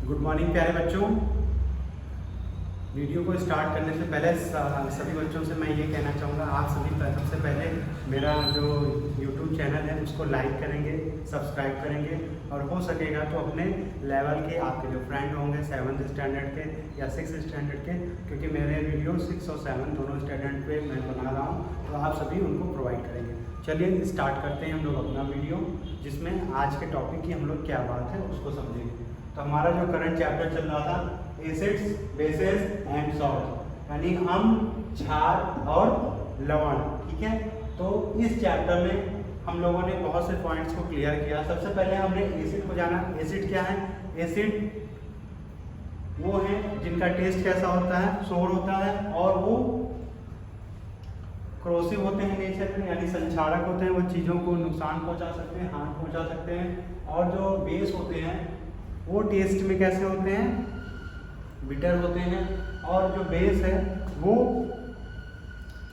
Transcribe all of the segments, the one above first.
Good morning प्यारे बच्चों। Video को स्टार्ट करने से पहले सभी बच्चों से मैं ये कहना चाहूँगा, आप सभी सबसे पहले मेरा जो YouTube चैनल है उसको लाइक करेंगे, सब्सक्राइब करेंगे और हो सकेगा तो अपने लेवल के आपके जो फ्रेंड होंगे 7th स्टैंडर्ड के या 6th स्टैंडर्ड के, क्योंकि मेरे वीडियो 6 और 7 दोनों स्टैंडर्ड पे मैं बना रहा हूँ, तो आप सभी उनको प्रोवाइड करेंगे। चलिए स्टार्ट करते हैं हम लोग अपना वीडियो, जिसमें आज के टॉपिक की हम लोग क्या बात है उसको समझेंगे। तो हमारा जो करंट चैप्टर चल रहा था एसिड्स, बेसेस एंड सॉल्ट, यानी अम्ल, क्षार और लवण। ठीक है, तो इस चैप्टर में हम लोगों ने बहुत से पॉइंट्स को क्लियर किया। सबसे पहले हमने एसिड को जाना। एसिड क्या है? एसिड वो है जिनका टेस्ट कैसा होता है, सोर होता है, और वो क्रोसिव होते हैं नेचर में, यानी संक्षारक होते हैं, वो चीज़ों को नुकसान पहुंचा सकते हैं, हार्म पहुंचा सकते हैं। और जो बेस होते हैं वो टेस्ट में कैसे होते हैं, बिटर होते हैं। और जो बेस है वो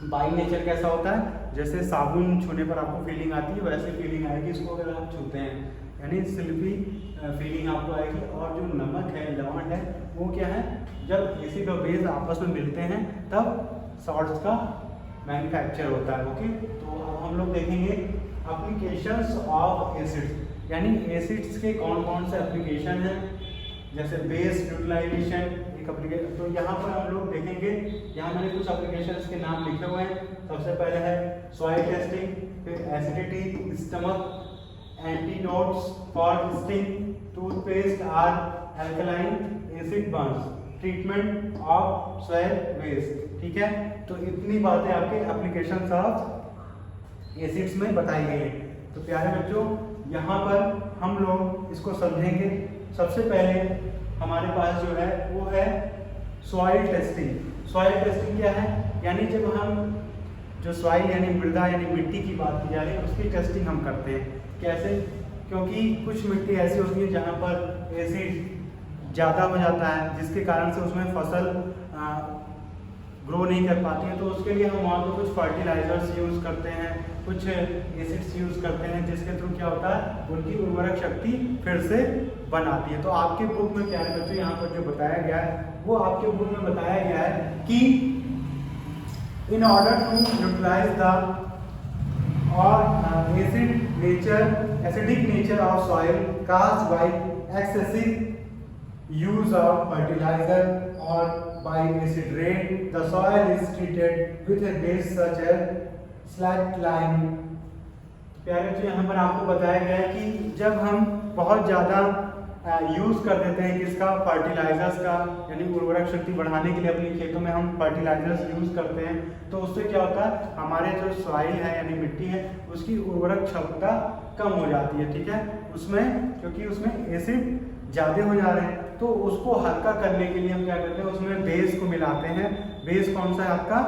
बाई नेचर कैसा होता है, जैसे साबुन छूने पर आपको फीलिंग आती है वैसे फीलिंग आएगी इसको अगर आप छूते हैं, यानी सिल्पी फीलिंग आपको आएगी। और जो नमक है, लवण है, वो क्या है, जब एसिड और बेस आपस में मिलते हैं तब सॉल्ट्स का मैन्युफैक्चर होता है। ओके, तो अब हम लोग देखेंगे एप्लीकेशंस ऑफ एसिड्स, यानी एसिड्स के कौन कौन से एप्लीकेशन हैं। जैसे बेस यूटिलाइजेशन एक एप्लीकेशन, तो यहाँ पर हम लोग देखेंगे, यहाँ मैंने कुछ एप्लीकेशंस के नाम लिखे हुए हैं। सबसे पहले है सॉइल टेस्टिंग, फिर acidity, stomach, antidotes for sting, toothpaste are alkaline, acid burns, treatment of soil waste. ठीक है, तो इतनी बातें आपके एप्लीकेशंस ऑफ एसिड्स में बताई गई हैं। तो प्यारे बच्चों, यहाँ पर हम लोग इसको समझेंगे। सबसे पहले हमारे पास जो है वो है सॉइल टेस्टिंग। सॉइल टेस्टिंग क्या है, यानी जब हम जो सॉइल यानी मृदा यानी मिट्टी की बात की जा रही है उसकी टेस्टिंग हम करते हैं। कैसे? क्योंकि कुछ मिट्टी ऐसी होती है जहाँ पर एसिड ज़्यादा हो जाता है, जिसके कारण से उसमें फसल ग्रो नहीं कर पाती है, तो उसके लिए हम वहाँ पर कुछ फर्टिलाइजर्स यूज़ करते हैं, कुछ एसिड्स यूज़ करते हैं, जिसके थ्रू क्या होता है, उनकी उर्वरक शक्ति फिर से बनाती है। तो आपके बुक में प्यारे बच्चों यहाँ पर जो बताया गया है वो आपके बुक में बताया गया है कि in order to utilise the और acidic nature of soil caused by excessive use of fertilizer or by acid rain, the soil is treated with a base such as slackline। प्यारे बच्चों, यहाँ पर आपको बताया गया है कि जब हम बहुत ज़्यादा यूज़ कर देते हैं किसका, फर्टिलाइजर्स का, यानी उर्वरक शक्ति बढ़ाने के लिए अपने खेतों में हम फर्टिलाइजर्स यूज़ करते हैं, तो उससे क्या होता है, हमारे जो सॉइल है यानी मिट्टी है उसकी उर्वरक क्षमता कम हो जाती है। ठीक है, उसमें क्योंकि उसमें एसिड ज़्यादा हो जा रहे हैं, तो उसको हल्का करने के लिए हम क्या करते हैं, उसमें बेस को मिलाते हैं। बेस कौन सा है आपका?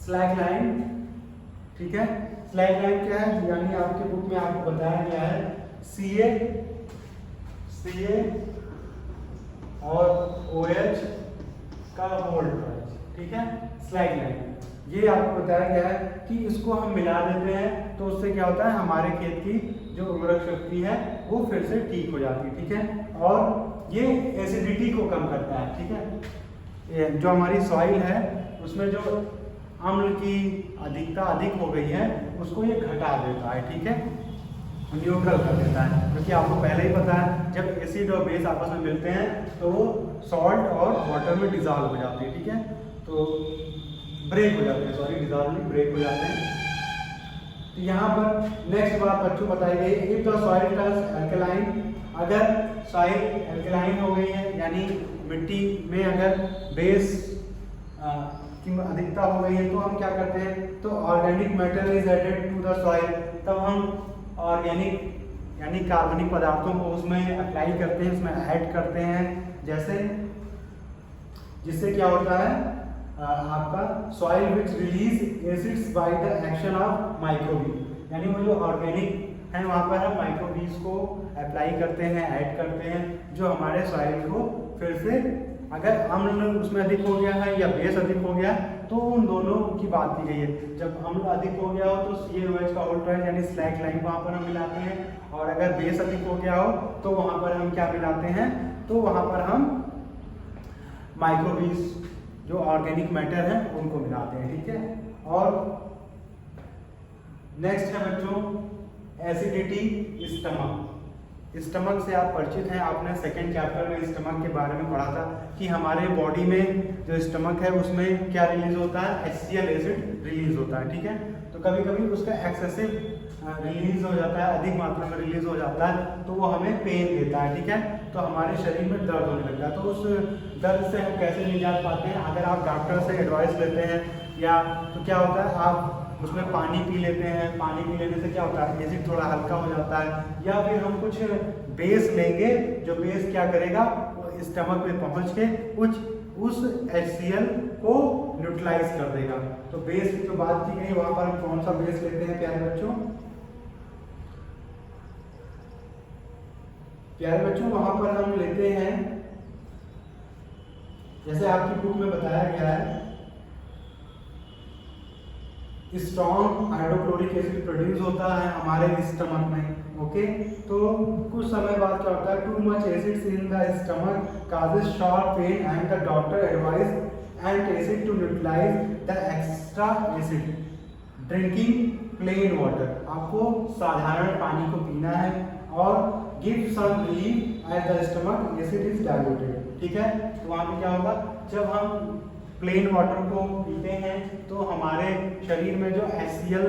स्लैकलाइन। ठीक है, स्लैकलाइन क्या है, यानी आपके बुक में आपको बताया गया है CA और OH का होल्ड प्राइस। ठीक है, स्लैकलाइन, ये आपको बताया गया है कि इसको हम मिला देते हैं तो उससे क्या होता है, हमारे खेत की जो उर्वरक शक्ति है वो फिर से ठीक हो जाती है। ठीक है, और ये एसिडिटी को कम करता है। ठीक है, जो हमारी सॉइल है उसमें जो अम्ल की अधिकता अधिक हो गई है उसको ये घटा देता है। ठीक है, न्यूट्रल कर देता है, क्योंकि आपको पहले ही पता है जब एसिड और बेस आपस में मिलते हैं तो वो सॉल्ट और वाटर में डिजॉल्व हो जाते हैं। ठीक है, तो ब्रेक हो जाते हैं, सॉरी डिजॉल्व नहीं, ब्रेक हो जाते हैं। तो यहाँ पर नेक्स्ट बात बच्चों बताई गई, if the soil turns alkaline, अगर सॉइल अल्कलाइन हो गई है यानी मिट्टी में अगर बेस की अधिकता हो गई है तो हम क्या करते हैं, तो organic matter is added to the soil, तब हम ऑर्गेनिक यानी कार्बनिक पदार्थों को उसमें अप्लाई करते हैं, उसमें ऐड करते हैं, जैसे जिससे क्या होता है, आपका soil which release acids by the action of microbes, यानी वो जो ऑर्गेनिक है वहाँ पर हम माइक्रोबीज को अप्लाई करते हैं, ऐड करते हैं, जो हमारे सॉइल को फिर से अगर अम्ल उसमें अधिक हो गया है या बेस अधिक हो गया है तो उन दोनों की बात की गई है। जब अम्ल अधिक हो गया हो तो CaOH का होल ट्वाइस यानी स्लैक लाइन वहाँ पर हम मिलाते हैं, और अगर बेस अधिक हो गया हो तो वहाँ पर हम क्या मिलाते हैं, तो वहाँ पर हम माइक्रोबीज जो ऑर्गेनिक मैटर है उनको मिलाते हैं, ठीक है। और नेक्स्ट है बच्चों एसिडिटी स्टमक। स्टमक से आप परिचित हैं, आपने सेकेंड चैप्टर में स्टमक के बारे में पढ़ा था कि हमारे बॉडी में जो स्टमक है उसमें क्या रिलीज होता है, HCl एसिड रिलीज होता है, ठीक है। तो कभी कभी उसका एक्सेसिव रिलीज हो जाता है, अधिक मात्रा में रिलीज हो जाता है तो वो हमें पेन देता है, ठीक है। तो हमारे शरीर में दर्द होने लगता है। तो उस दर्द से हम कैसे निजात पाते हैं, अगर आप डॉक्टर से एडवाइस लेते हैं या तो क्या होता है, आप उसमें पानी पी लेते हैं, पानी पी लेने से क्या होता है, एसिड थोड़ा हल्का हो जाता है, या फिर हम कुछ बेस लेंगे जो बेस क्या करेगा, स्टमक में पहुंच के कुछ उस HCl को न्यूट्रलाइज कर देगा। तो बेस की जो बात की गई वहां पर हम कौन सा बेस लेते हैं प्यारे बच्चों, वहां पर हम लेते हैं, जैसे आपकी बुक में बताया गया है, स्ट्रॉन्ग हाइड्रोक्लोरिक एसिड प्रोड्यूस होता है हमारे स्टमक में, ओके। तो कुछ समय बाद क्या होता है, too much acids in the stomach causes sharp pain and the doctor advise antacid to neutralize the extra acid drinking plain water. आपको साधारण पानी को पीना है और give some relief at the stomach acid is diluted, ठीक है। तो वहाँ पे क्या होगा, जब हम प्लेन वाटर को पीते हैं तो हमारे शरीर में जो HCl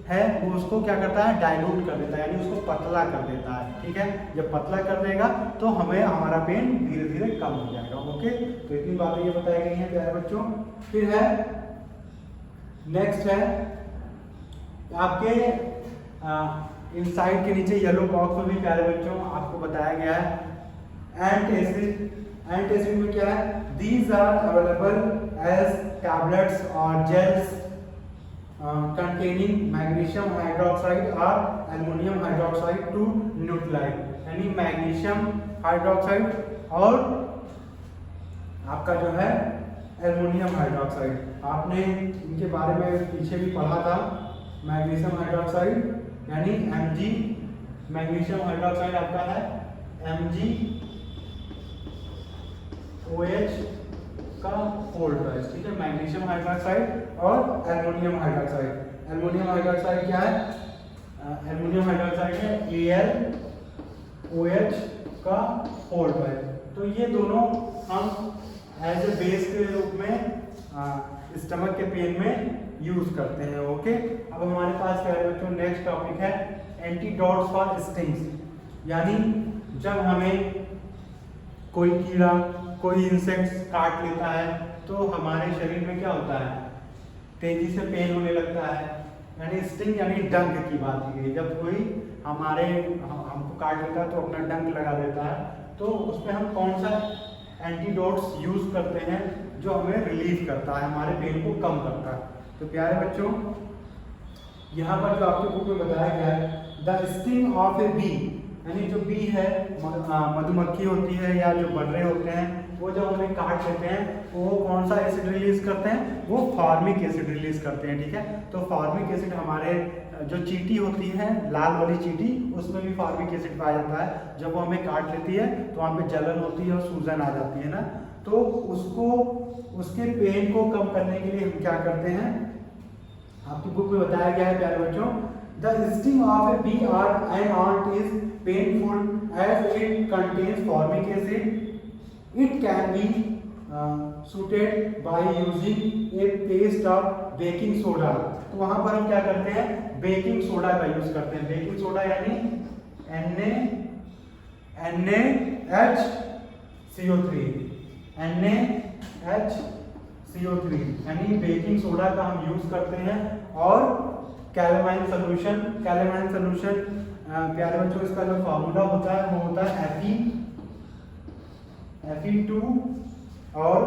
है वो उसको क्या करता है, डाइल्यूट कर देता है, यानी उसको पतला कर देता है, ठीक है। जब पतला कर देगा तो हमें हमारा पेन धीरे धीरे कम हो जाएगा, ओके। तो इतनी बातें ये बताई गई हैं प्यारे बच्चों। फिर है नेक्स्ट है आपके इनसाइड के नीचे येलो बॉक्स में भी प्यारे बच्चों आपको बताया गया है एंटासिड। एंटासिड में क्या है, these are available as tablets or gels containing magnesium hydroxide or aluminum hydroxide to neutralize, यानी मैग्नीशियम हाइड्रोक्साइड और आपका जो है एल्युमिनियम हाइड्रोक्साइड, आपने इनके बारे में पीछे भी पढ़ा था। मैग्नीशियम हाइड्रोक्साइड यानी Mg, मैग्नीशियम हाइड्रोक्साइड आपका है MgOH का होल ट्वाइस, ठीक है। मैग्नीशियम हाइड्रोक्साइड और एल्युमिनियम हाइड्रोक्साइड। एल्युमिनियम हाइड्रोक्साइड क्या है, एल्युमिनियम हाइड्रोक्साइड है AlOH का होल ट्वाइस। तो ये दोनों हम एज ए बेस के रूप में स्टमक के पेन में यूज करते हैं, ओके। अब हमारे पास प्यारे बच्चों नेक्स्ट टॉपिक है एंटीडोट्स फॉर स्टिंग्स, यानी जब हमें कोई कीड़ा कोई इंसेक्ट्स काट लेता है तो हमारे शरीर में क्या होता है, तेजी से पेन होने लगता है, यानी स्टिंग यानी डंक की बात की गई। जब कोई हमको काट लेता है तो अपना डंक लगा देता है, तो उस पर हम कौन सा एंटीडोट्स यूज करते हैं जो हमें रिलीफ करता है, हमारे पेन को कम करता है। तो प्यारे बच्चों यहाँ पर जो आपके बुक में बताया गया है, the sting of a bee, यानी जो बी है मधुमक्खी होती है या जो बर्रे होते हैं, वो जब हमें काट लेते हैं वो कौन सा एसिड रिलीज करते हैं, वो फॉर्मिक एसिड रिलीज करते हैं, ठीक है। तो फॉर्मिक एसिड हमारे जो चींटी होती है, लाल वाली चींटी, उसमें भी फॉर्मिक एसिड पाया जाता है। जब वो हमें काट लेती है तो वहाँ पे जलन होती है और सूजन आ जाती है ना, तो उसको उसके पेन को कम करने के लिए हम क्या करते हैं, आपकी बुक में बताया गया है प्यारे बच्चों, the sting of a bee और an ant is painful as it contains formic acid. It can be suited by using a paste of baking soda. तो वहां पर हम क्या करते हैं, बेकिंग सोडा का यूज करते हैं। बेकिंग सोडा यानी NaHCO3 यानी बेकिंग सोडा का हम यूज करते हैं। और कैलेमाइन सोल्यूशन प्यारे बच्चों इसका जो फॉर्मूला होता है वो होता है Fe2 और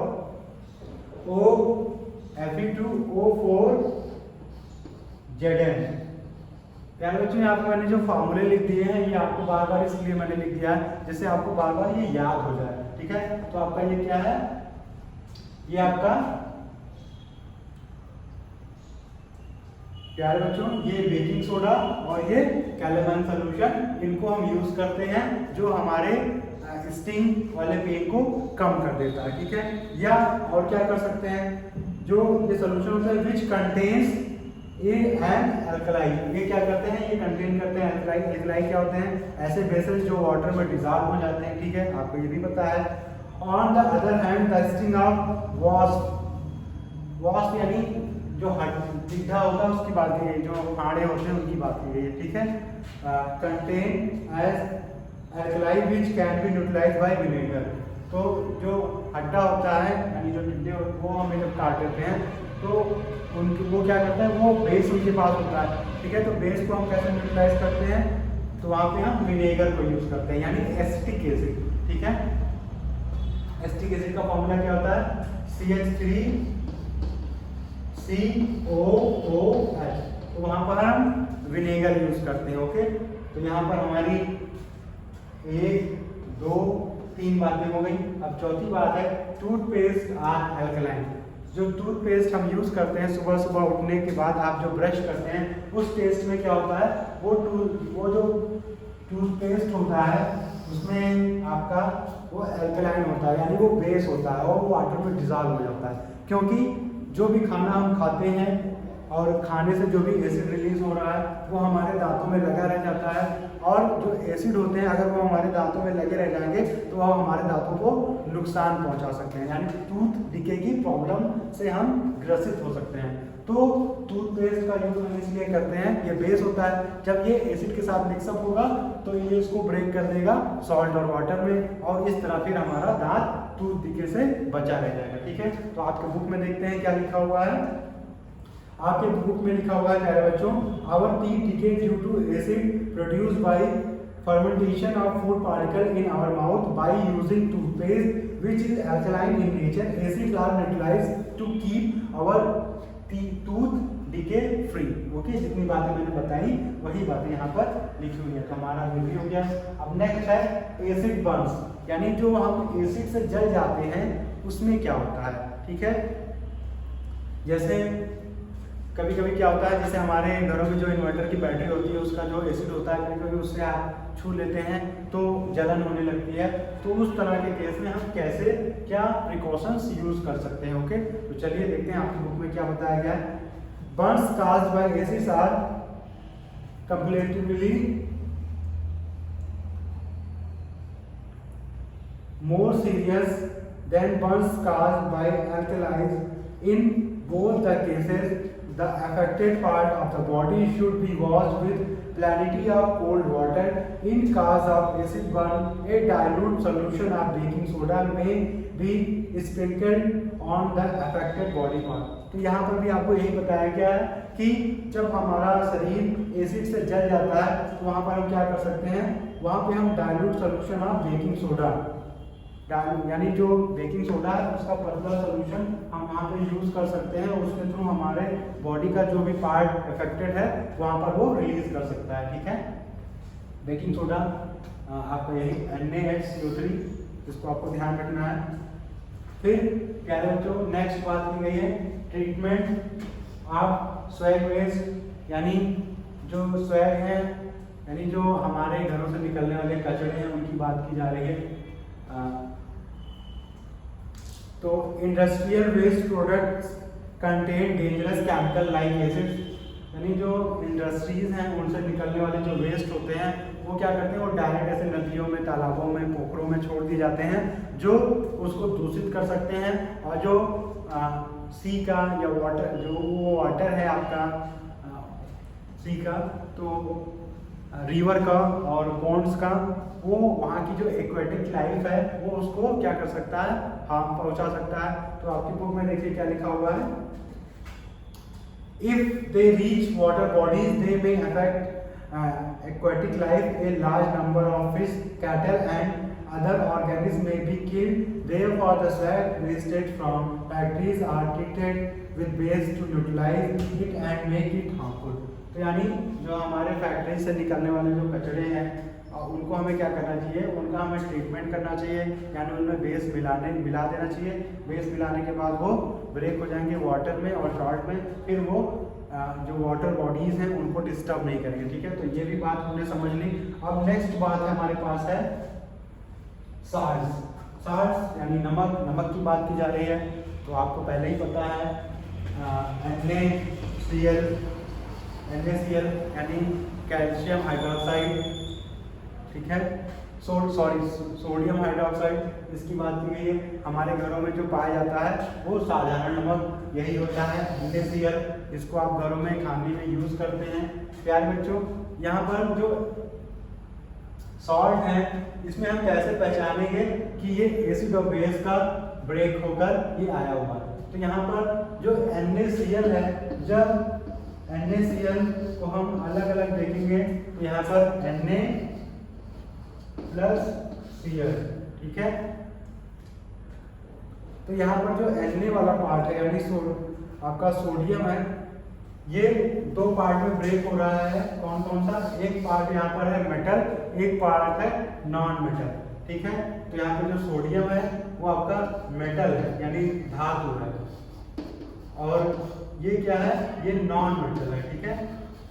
Fe2O4Zn। प्यारे बच्चों यहाँ मैंने जो फॉर्मूले लिख दिए हैं ये आपको बार बार इसलिए मैंने लिख दिया है जिससे आपको बार बार ये याद हो जाए। ठीक है। तो आपका ये क्या है, ये आपका प्यारे बच्चों ये बेकिंग सोडा और ये कैलेमाइन सोल्यूशन, इनको हम यूज करते हैं जो हमारे स्टिंग वाले पेन को कम कर देता है, ठीक है। या और क्या कर सकते हैं, जो ये सोल्यूशन होता है विच कंटेन्स एन अल्कलाई, ये क्या करते हैं, ये कंटेन करते हैं अल्कलाई। अल्कलाई क्या होते हैं, ऐसे बेसेस जो वाटर में डिजॉल्व हो जाते हैं, ठीक है, आपको ये भी पता है। On the other hand the sting of wasp, wasp यानी जो टिड्डा होता है उसकी बात की गई, जो फाड़े होते हैं उनकी बात की गई है, ठीक है। Contain as alkali which can be neutralized by vinegar, तो जो हड्डा होता है यानी जो टिड्डे वो हमें जब काट देते हैं तो उनकी वो क्या करता है, वो बेस उनके पास होता है, ठीक है। तो बेस को हम कैसे न्यूट्रलाइज करते हैं, तो वहाँ पे हम विनेगर को यूज करते हैं यानी एसिटिक एसिड, ठीक है। एसिटिक एसिड का फॉर्मूला क्या होता है, CH3COOH, तो वहाँ पर हम विनेगर यूज करते हैं, ओके। तो यहाँ पर हमारी 1 2 3 बातें हो गई। अब चौथी बात है टूथपेस्ट आर अल्कलाइन। जो टूथपेस्ट हम यूज करते हैं सुबह सुबह उठने के बाद आप जो ब्रश करते हैं, उस पेस्ट में क्या होता है, वो जो टूथपेस्ट होता है उसमें आपका वो अल्कलाइन होता है यानी वो बेस होता है और वो वाटर में डिजॉल्व हो जाता है, क्योंकि जो भी खाना हम खाते हैं और खाने से जो भी एसिड रिलीज हो रहा है वो हमारे दांतों में लगा रह जाता है, और जो एसिड होते हैं अगर वो हमारे दांतों में लगे रह जाएंगे तो वो हमारे दांतों को नुकसान पहुंचा सकते हैं, यानी टूथ डिके की प्रॉब्लम से हम ग्रसित हो सकते हैं। तो टूथपेस्ट का यूज हम इसलिए करते हैं, ये बेस होता है, जब ये एसिड के साथ मिक्सअप होगा तो ये इसको ब्रेक कर देगा सॉल्ट और वाटर में, और इस तरह फिर हमारा दांत टूथ डिके से बचा रह जाएगा, ठीक है। तो आपके बुक में देखते हैं क्या लिखा हुआ है, आपके बुक में लिखा हुआ है प्यारे बच्चों, our teeth decay due to acid produced by fermentation of food particle in our mouth by using toothpaste which is alkaline in nature. Acids are neutralized to keep our tooth decay free. Okay, जितनी बातें मैंने बताई वही बातें यहाँ पर लिखी हुई है। तो हमारा रिव्यू हो गया। अब नेक्स्ट है एसिड बर्न्स, यानी जो हम एसिड से जल जाते हैं उसमें क्या होता है, ठीक है। जैसे कभी कभी क्या होता है, जैसे हमारे घरों में जो इन्वर्टर की बैटरी होती है उसका जो एसिड होता है कभी कभी उससे आप छू लेते हैं तो जलन होने लगती है। तो उस तरह के केस में हम कैसे क्या प्रिकॉशंस यूज कर सकते हैं, ओके। तो चलिए देखते हैं आपकी बुक में क्या बताया गया है। Burns caused by acids are comparatively more serious than burns caused by alkalis. In both the cases, the affected part of the body should be washed with plenty of cold water. In case of acid burn, a dilute solution of baking soda may be sprinkled on the affected body part. तो यहाँ पर भी आपको यही बताया गया है कि जब हमारा शरीर एसिड से जल जाता है तो वहाँ पर हम क्या कर सकते हैं, वहाँ पे हम dilute solution of baking soda, यानी जो बेकिंग सोडा है उसका पतला सोल्यूशन हम वहाँ पे यूज कर सकते हैं, उसके थ्रू हमारे बॉडी का जो भी पार्ट अफेक्टेड है वहाँ पर वो रिलीज कर सकता है, ठीक है। बेकिंग सोडा आपका यही NaHCO3, इसको आपको ध्यान रखना है। फिर प्यारे बच्चों नेक्स्ट बात की गई है ट्रीटमेंट ऑफ स्वैग वेस्ट, यानी जो स्वैग है यानी जो हमारे घरों से निकलने वाले कचरे हैं उनकी बात की जा रही है। तो industrial waste products contain dangerous chemical like acids, यानी जो इंडस्ट्रीज हैं उनसे निकलने वाले जो वेस्ट होते हैं वो क्या करते हैं, वो डायरेक्ट ऐसे नदियों में, तालाबों में, पोखरों में छोड़ दिए जाते हैं जो उसको दूषित कर सकते हैं। और जो सी का या वाटर, जो वो वाटर है आपका सी का, तो रिवर का और पॉन्ड्स का, वो वहाँ की जो एक्वेटिक लाइफ है वो उसको क्या कर सकता है, हार्म पहुँचा सकता है। तो आपकी बुक में देखिए क्या लिखा हुआ है, if they reach water bodies they may affect aquatic life, a large number of fish, cattle and other organisms may be killed. Therefore, the swag wasted from factories are treated with base to neutralize it and make it harmful. तो यानी जो हमारे factory से निकलने वाले जो कचरे हैं उनको हमें क्या करना चाहिए, उनका हमें ट्रीटमेंट करना चाहिए, यानी उनमें बेस मिला देना चाहिए। बेस मिलाने के बाद वो ब्रेक हो जाएंगे वाटर में और सॉल्ट में, फिर वो जो वाटर बॉडीज़ हैं उनको डिस्टर्ब नहीं करेंगे। ठीक है, तो ये भी बात हमने समझ ली। अब नेक्स्ट बात है हमारे पास है साल्ट्स। साल्ट्स यानी नमक, नमक की बात की जा रही है। तो आपको पहले ही पता है NaCl यानी कैल्शियम हाइड्रोक्साइड, ठीक है, सोडियम हाइड्रोक्साइड, इसकी बात की गई है। हमारे घरों में जो पाया जाता है वो साधारण नमक यही होता है NaCl, इसको आप घरों में खाने में यूज़ करते हैं। प्यारे बच्चों, यहाँ पर जो सॉल्ट है इसमें हम कैसे पहचानेंगे कि ये एसिड और बेस का ब्रेक होकर ये आया हुआ है। तो यहाँ पर जो NaCl है, जब NaCl को हम अलग अलग देखेंगे तो यहाँ पर Na प्लस Cl, ठीक है। तो यहाँ पर जो Na वाला पार्ट है यानी आपका सोडियम है, ये दो पार्ट में ब्रेक हो रहा है। कौन कौन सा? एक पार्ट यहाँ पर है मेटल, एक पार्ट है नॉन मेटल, ठीक है। तो यहाँ पे जो सोडियम है वो आपका मेटल है यानी धातु है, और ये क्या है, ये नॉन मेटल है, ठीक है,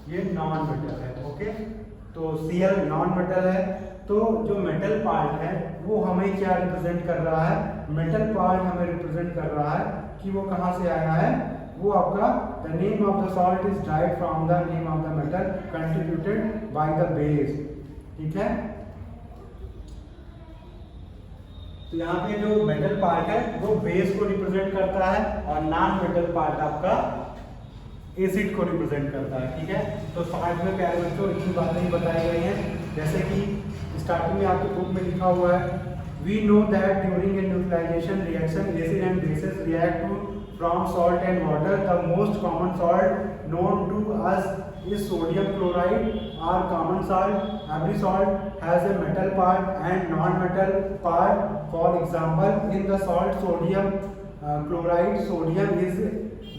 ये नॉन मेटल है। ओके, तो Cl नॉन मेटल है। तो जो मेटल पार्ट है वो हमें क्या रिप्रेजेंट कर रहा है, मेटल पार्ट हमें रिप्रेजेंट कर रहा है कि वो कहाँ से आया है, वो आपका the name of the salt is dive from the name of the metal contributed by the base, ठीक है। तो यहाँ पे जो मेटल पार्ट है वो बेस को रिप्रेजेंट करता है और नॉन मेटल पार्ट आपका एसिड को रिप्रेजेंट करता है, ठीक है। तो सॉल्ट में प्यारे बच्चों इतनी बातें ही बताई गई हैं, जैसे कि स्टार्टिंग में आपके बुक में लिखा हुआ है, we know that during a neutralization reaction acid and bases react to from salt and water. The most common salt known to us is sodium chloride or common salt. Every salt has a metal part and non-metal part. For example, in the salt sodium chloride, sodium is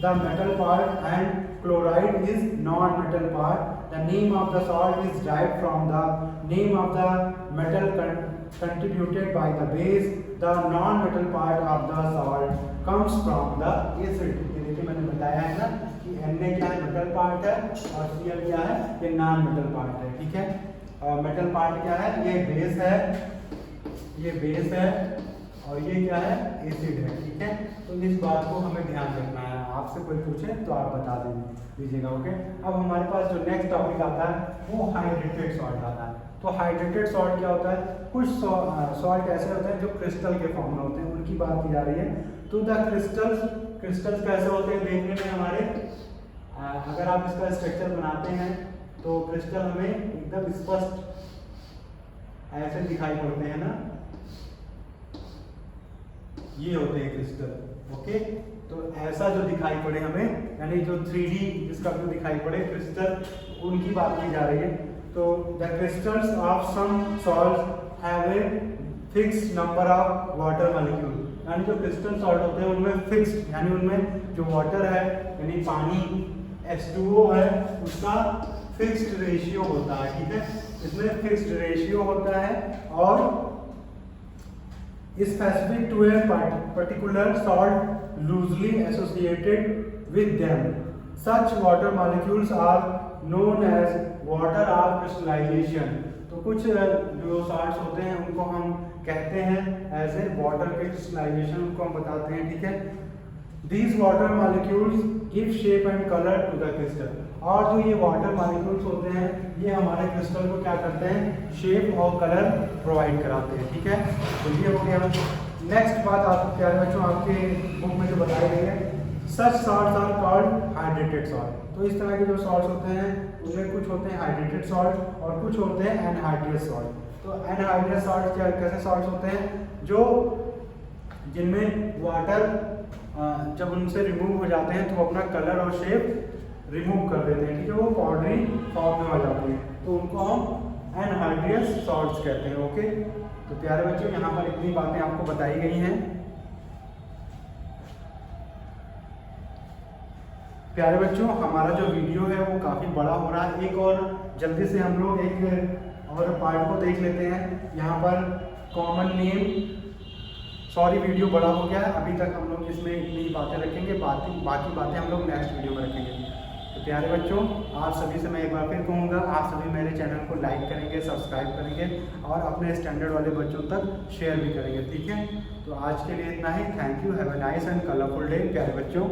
the metal part and chloride is non-metal part. The name of the salt is derived from the name of the metal contributed by the base. The non-metal part of the salt comes from the acid. ये देखिए मैंने बताया है ना कि Na क्या है, metal part है, और Cl क्या है, ये नॉन मेटल पार्ट है, ठीक है। और मेटल पार्ट क्या है, ये बेस है, ये बेस है, और ये क्या है, एसिड है, ठीक है। तो इस बात को हमें ध्यान रखना है, आपसे कोई पूछे तो आप बता दीजिएगा। ओके, अब हमारे पास जो नेक्स्ट टॉपिक आता है वो हाइड्रेटेड सॉल्ट आता है। तो हाइड्रेटेड सॉल्ट क्या होता है, कुछ सॉल्ट ऐसे होते हैं जो क्रिस्टल के फॉर्म में होते हैं, उनकी बात की जा रही है। तो द क्रिस्टल्स कैसे होते हैं देखने में हमारे, अगर आप इसका स्ट्रक्चर बनाते हैं तो क्रिस्टल हमें एकदम स्पष्ट ऐसे दिखाई पड़ते हैं ना, ये होते हैं क्रिस्टल। ओके, तो ऐसा जो दिखाई पड़े हमें, यानी जो 3D जिसका जो दिखाई पड़े क्रिस्टल, उनकी बात की जा रही है। तो the crystals of some salts have a fixed number of water molecule, यानी जो क्रिस्टल सॉल्ट होते हैं उनमें फिक्स्ड, यानी उनमें जो वाटर है यानी पानी H2O है उसका फिक्स्ड रेशियो होता है, ठीक है। इसमें फिक्स्ड रेशियो होता है और specific to a particular salt loosely associated with them. Such water molecules are known as water of crystallization. तो कुछ जो salts होते हैं उनको हम कहते हैं एज ए वाटर के क्रिस्टलाइजेशन, उनको हम बताते हैं, ठीक है। These water molecules give shape and color to the crystal. और जो ये वाटर मॉलिक्यूल्स होते हैं ये हमारे क्रिस्टल को क्या करते हैं, शेप और कलर प्रोवाइड कराते हैं, ठीक है। तो ये हो गया। नेक्स्ट बात आपको प्यारे बच्चों आपके बुक में जो बताई गई है, such salts are called hydrated salt. तो इस तरह के जो सॉल्ट्स होते हैं उनमें कुछ होते हैं हाइड्रेटेड सॉल्ट और कुछ होते हैं एनहाइड्रस सॉल्ट। तो एनहाइड्रस सॉल्ट क्या कैसे सॉल्ट्स होते हैं, जो जिनमें वाटर जब उनसे रिमूव हो जाते हैं तो अपना कलर और शेप रिमूव कर देते हैं, ठीक है, वो पाउडरी फॉर्म में आ जाती है, तो उनको हम एनहाइड्रस सॉल्ट्स कहते हैं। ओके, तो प्यारे बच्चों यहाँ पर इतनी बातें आपको बताई गई हैं। प्यारे बच्चों हमारा जो वीडियो है वो काफ़ी बड़ा हो रहा है, एक और जल्दी से हम लोग एक और पार्ट को देख लेते हैं। यहाँ पर कॉमन नेम, सॉरी वीडियो बड़ा हो गया है, अभी तक हम लोग इसमें इतनी बातें रखेंगे, बाकी बातें हम लोग नेक्स्ट वीडियो में रखेंगे। तो प्यारे बच्चों, आप सभी से मैं एक बार फिर कहूँगा, आप सभी मेरे चैनल को लाइक करेंगे, सब्सक्राइब करेंगे और अपने स्टैंडर्ड वाले बच्चों तक शेयर भी करेंगे, ठीक है। तो आज के लिए इतना ही। Thank you, have a nice and colourful day प्यारे बच्चों।